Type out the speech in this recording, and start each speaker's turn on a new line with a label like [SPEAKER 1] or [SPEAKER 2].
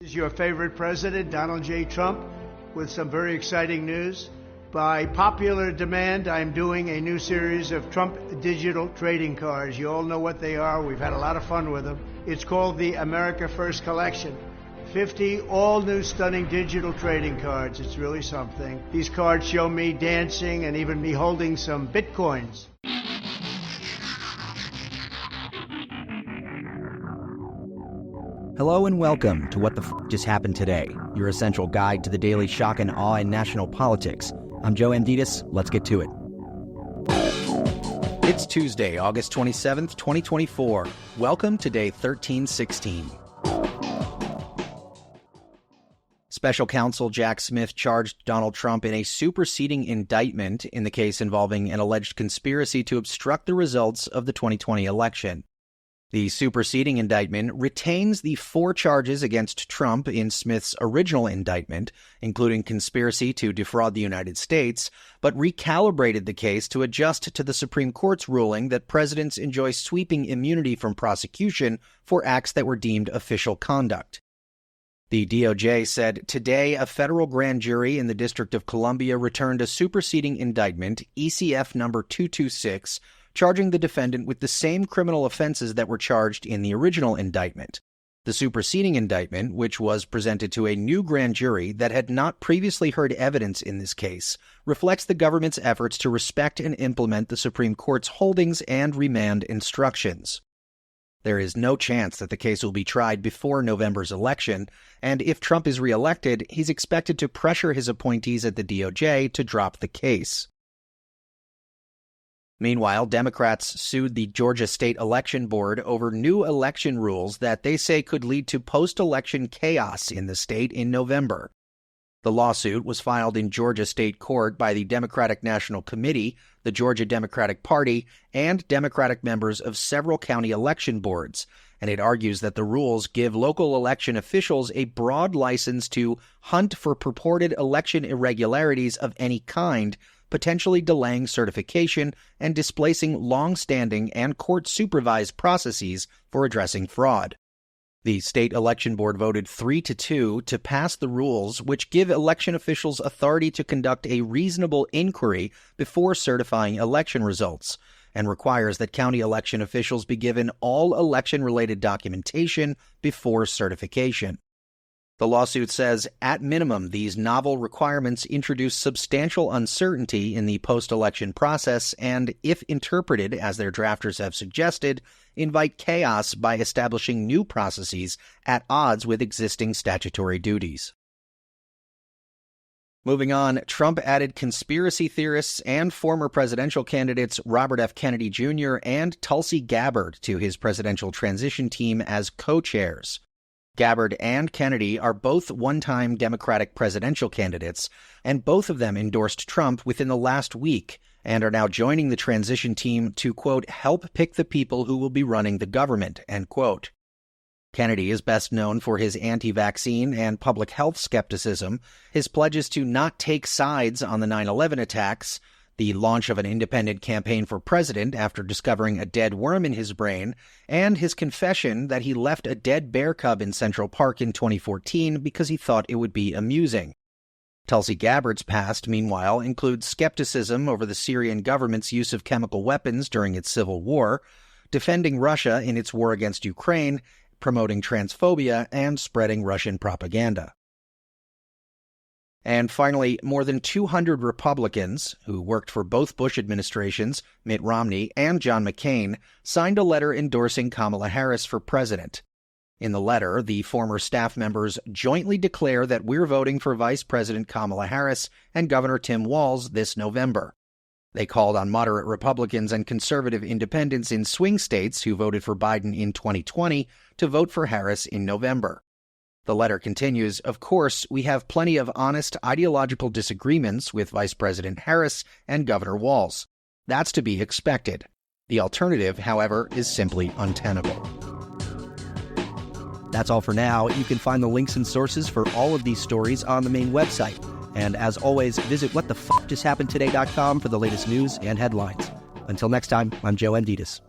[SPEAKER 1] This is your favorite president, Donald J. Trump, with some very exciting news. By popular demand, I'm doing a new series of Trump digital trading cards. You all know what they are. We've had a lot of fun with them. It's called the America First Collection. 50 all-new stunning digital trading cards. It's really something. These cards show me dancing and even me holding some bitcoins.
[SPEAKER 2] Hello and welcome to What the F*** Just Happened Today, your essential guide to the daily shock and awe in national politics. I'm Joe Amditis. Let's get to it. It's Tuesday, August 27th, 2024. Welcome to day 1316. Special counsel Jack Smith charged Donald Trump in a superseding indictment in the case involving an alleged conspiracy to obstruct the results of the 2020 election. The superseding indictment retains the 4 charges against Trump in Smith's original indictment, including conspiracy to defraud the United States, but recalibrated the case to adjust to the Supreme Court's ruling that presidents enjoy sweeping immunity from prosecution for acts that were deemed official conduct. The DOJ said today a federal grand jury in the District of Columbia returned a superseding indictment, ECF number 226, charging the defendant with the same criminal offenses that were charged in the original indictment. The superseding indictment, which was presented to a new grand jury that had not previously heard evidence in this case, reflects the government's efforts to respect and implement the Supreme Court's holdings and remand instructions. There is no chance that the case will be tried before November's election, and if Trump is reelected, he's expected to pressure his appointees at the DOJ to drop the case. Meanwhile, Democrats sued the Georgia State Election Board over new election rules that they say could lead to post-election chaos in the state in November. The lawsuit was filed in Georgia State Court by the Democratic National Committee, the Georgia Democratic Party, and Democratic members of several county election boards, and it argues that the rules give local election officials a broad license to hunt for purported election irregularities of any kind, potentially delaying certification and displacing long-standing and court-supervised processes for addressing fraud. The state election board voted 3-2 to pass the rules, which give election officials authority to conduct a reasonable inquiry before certifying election results, and requires that county election officials be given all election-related documentation before certification. The lawsuit says, at minimum, these novel requirements introduce substantial uncertainty in the post-election process and, if interpreted as their drafters have suggested, invite chaos by establishing new processes at odds with existing statutory duties. Moving on, Trump added conspiracy theorists and former presidential candidates Robert F. Kennedy Jr. and Tulsi Gabbard to his presidential transition team as co-chairs. Gabbard and Kennedy are both one-time Democratic presidential candidates, and both of them endorsed Trump within the last week and are now joining the transition team to, quote, help pick the people who will be running the government, end quote. Kennedy is best known for his anti-vaccine and public health skepticism, his pledges to not take sides on the 9/11 attacks, the launch of an independent campaign for president after discovering a dead worm in his brain, and his confession that he left a dead bear cub in Central Park in 2014 because he thought it would be amusing. Tulsi Gabbard's past, meanwhile, includes skepticism over the Syrian government's use of chemical weapons during its civil war, defending Russia in its war against Ukraine, promoting transphobia, and spreading Russian propaganda. And finally, more than 200 Republicans, who worked for both Bush administrations, Mitt Romney and John McCain, signed a letter endorsing Kamala Harris for president. In the letter, the former staff members jointly declare that we're voting for Vice President Kamala Harris and Governor Tim Walz this November. They called on moderate Republicans and conservative independents in swing states who voted for Biden in 2020 to vote for Harris in November. The letter continues, of course, we have plenty of honest ideological disagreements with Vice President Harris and Governor Walz. That's to be expected. The alternative, however, is simply untenable. That's all for now. You can find the links and sources for all of these stories on the main website. And as always, visit whatthefjusthappenedtoday.com for the latest news and headlines. Until next time, I'm Joe Amditis.